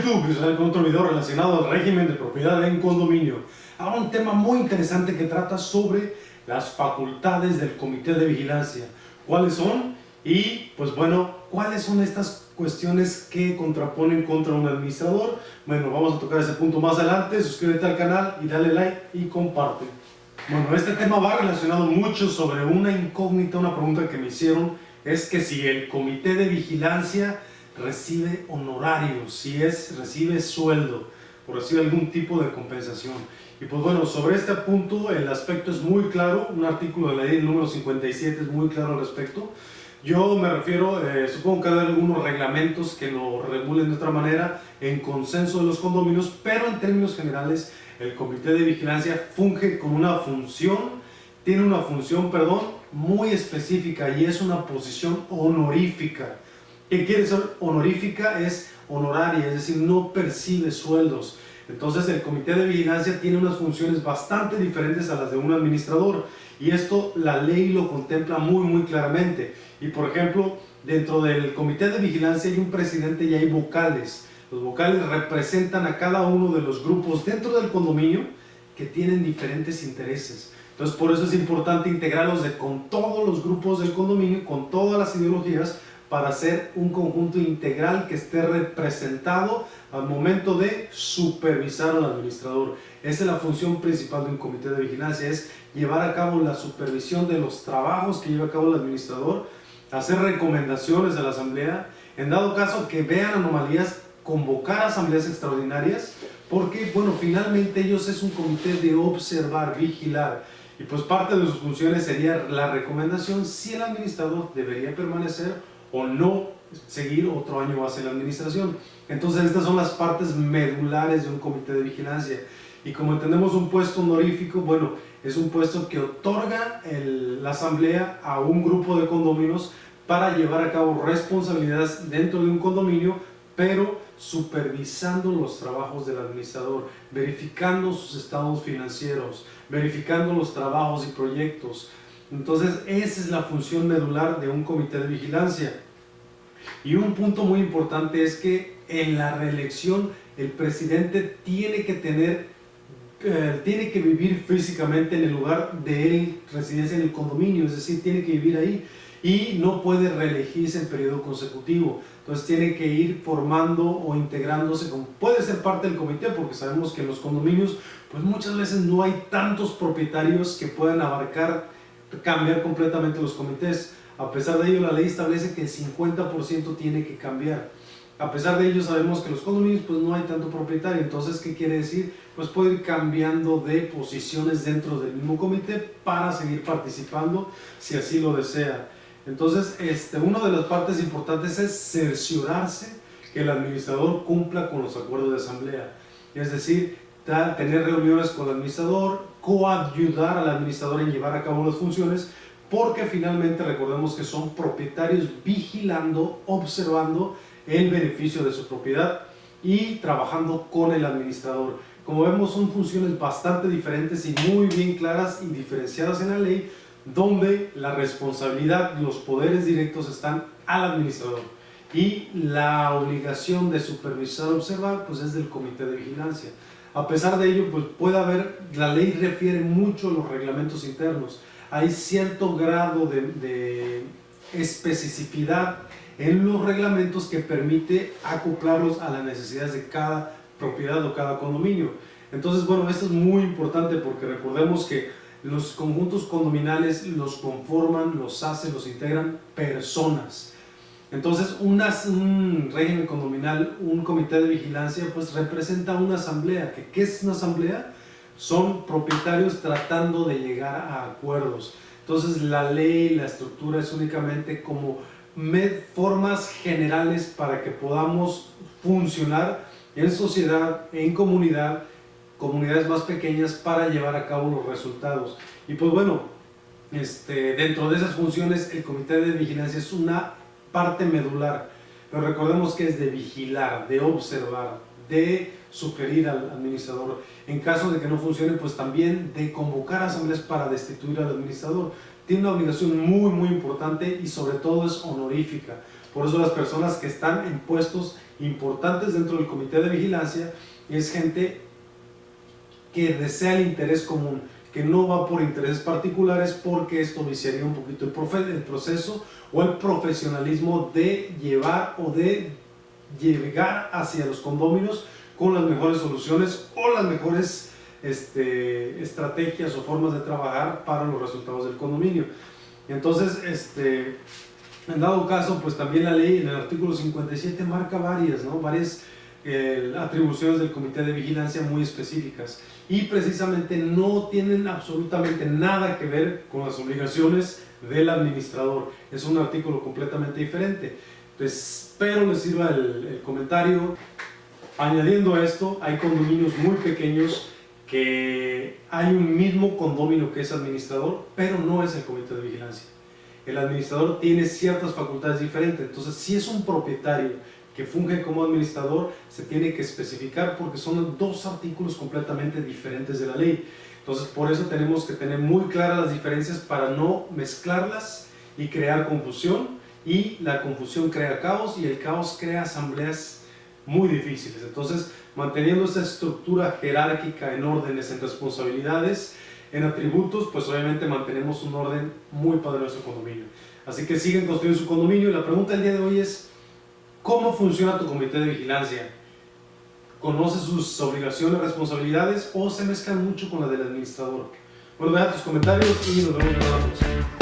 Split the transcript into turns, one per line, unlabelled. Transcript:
YouTube, Israel con otro video relacionado al régimen de propiedad en condominio. Ahora un tema muy interesante que trata sobre las facultades del comité de vigilancia. ¿Cuáles son? Y pues bueno, ¿cuáles son estas cuestiones que contraponen contra un administrador? Bueno, vamos a tocar ese punto más adelante. Suscríbete al canal y dale like y comparte. Bueno, este tema va relacionado mucho sobre una incógnita, una pregunta que me hicieron, es que si el comité de vigilancia recibe honorarios, si recibe sueldo o recibe algún tipo de compensación. Y pues bueno, sobre este punto el aspecto es muy claro, un artículo de la ley número 57 es muy claro al respecto. Yo me refiero, supongo que hay algunos reglamentos que lo regulen de otra manera en consenso de los condominios, pero en términos generales el comité de vigilancia funge con una función, tiene una función, muy específica y es una posición honorífica. ¿Qué quiere decir honorífica? Es honoraria, es decir, no percibe sueldos. Entonces el comité de vigilancia tiene unas funciones bastante diferentes a las de un administrador y esto la ley lo contempla muy claramente. Y por ejemplo, dentro del comité de vigilancia hay un presidente y hay vocales. Los vocales representan a cada uno de los grupos dentro del condominio que tienen diferentes intereses. Entonces por eso es importante integrarlos con todos los grupos del condominio, con todas las ideologías, para hacer un conjunto integral que esté representado al momento de supervisar al administrador. Esa es la función principal de un comité de vigilancia, es llevar a cabo la supervisión de los trabajos que lleva a cabo el administrador, hacer recomendaciones a la asamblea, en dado caso que vean anomalías, convocar asambleas extraordinarias, porque bueno, finalmente ellos es un comité de observar, vigilar, y pues parte de sus funciones sería la recomendación si el administrador debería permanecer o no seguir otro año más en la administración. Entonces estas son las partes medulares de un comité de vigilancia. Y como entendemos un puesto honorífico, bueno, es un puesto que otorga la asamblea a un grupo de condominios para llevar a cabo responsabilidades dentro de un condominio, pero supervisando los trabajos del administrador, verificando sus estados financieros, verificando los trabajos y proyectos. Entonces esa es la función medular de un comité de vigilancia. Y un punto muy importante es que en la reelección el presidente tiene que vivir físicamente en el lugar de residencia en el condominio, es decir, tiene que vivir ahí y no puede reelegirse en periodo consecutivo. Entonces tiene que ir formando o integrándose, puede ser parte del comité, porque sabemos que en los condominios pues muchas veces no hay tantos propietarios que puedan cambiar completamente los comités. A pesar de ello, la ley establece que el 50% tiene que cambiar. A pesar de ello, sabemos que los condominios pues no hay tanto propietario. Entonces, ¿qué quiere decir? Pues puede ir cambiando de posiciones dentro del mismo comité para seguir participando si así lo desea. Entonces, una de las partes importantes es cerciorarse que el administrador cumpla con los acuerdos de asamblea. Es decir, tener reuniones con el administrador, coayudar al administrador en llevar a cabo las funciones, porque finalmente recordemos que son propietarios vigilando, observando el beneficio de su propiedad y trabajando con el administrador. Como vemos, son funciones bastante diferentes y muy bien claras y diferenciadas en la ley, donde la responsabilidad, los poderes directos están al administrador y la obligación de supervisar, observar, pues es del comité de vigilancia. A pesar de ello, pues puede haber, la ley refiere mucho a los reglamentos internos. Hay cierto grado de especificidad en los reglamentos que permite acoplarlos a las necesidades de cada propiedad o cada condominio. Entonces, bueno, esto es muy importante porque recordemos que los conjuntos condominales los conforman, los hacen, los integran personas. Entonces, un régimen condominal, un comité de vigilancia, pues representa una asamblea. ¿Qué es una asamblea? Son propietarios tratando de llegar a acuerdos. Entonces la ley, la estructura es únicamente como formas generales para que podamos funcionar en sociedad, en comunidades más pequeñas para llevar a cabo los resultados. Y pues bueno, dentro de esas funciones el comité de vigilancia es una parte medular, pero recordemos que es de vigilar, de observar, de sugerir al administrador. En caso de que no funcione, pues también de convocar asambleas para destituir al administrador. Tiene una obligación muy importante y sobre todo es honorífica. Por eso las personas que están en puestos importantes dentro del comité de vigilancia es gente que desea el interés común, que no va por intereses particulares, porque esto viciaría un poquito el proceso o el profesionalismo de llevar o de llegar hacia los condóminos con las mejores soluciones o las mejores estrategias o formas de trabajar para los resultados del condominio. Entonces, en dado caso, pues también la ley en el artículo 57 marca varias atribuciones del comité de vigilancia muy específicas y precisamente no tienen absolutamente nada que ver con las obligaciones del administrador. Es un artículo completamente diferente. Pues, espero les sirva el comentario. Añadiendo a esto, hay condominios muy pequeños que hay un mismo condominio que es administrador, pero no es el comité de vigilancia. El administrador tiene ciertas facultades diferentes. Entonces, si es un propietario que funge como administrador, se tiene que especificar porque son dos artículos completamente diferentes de la ley. Entonces, por eso tenemos que tener muy claras las diferencias para no mezclarlas y crear confusión, y la confusión crea caos y el caos crea asambleas muy difíciles. Entonces, manteniendo esa estructura jerárquica en órdenes, en responsabilidades, en atributos, pues obviamente mantenemos un orden muy padre en nuestro condominio. Así que siguen construyendo su condominio y la pregunta del día de hoy es: ¿cómo funciona tu comité de vigilancia? ¿Conoce sus obligaciones, responsabilidades o se mezclan mucho con la del administrador? Bueno, deja tus comentarios y nos vemos en la próxima.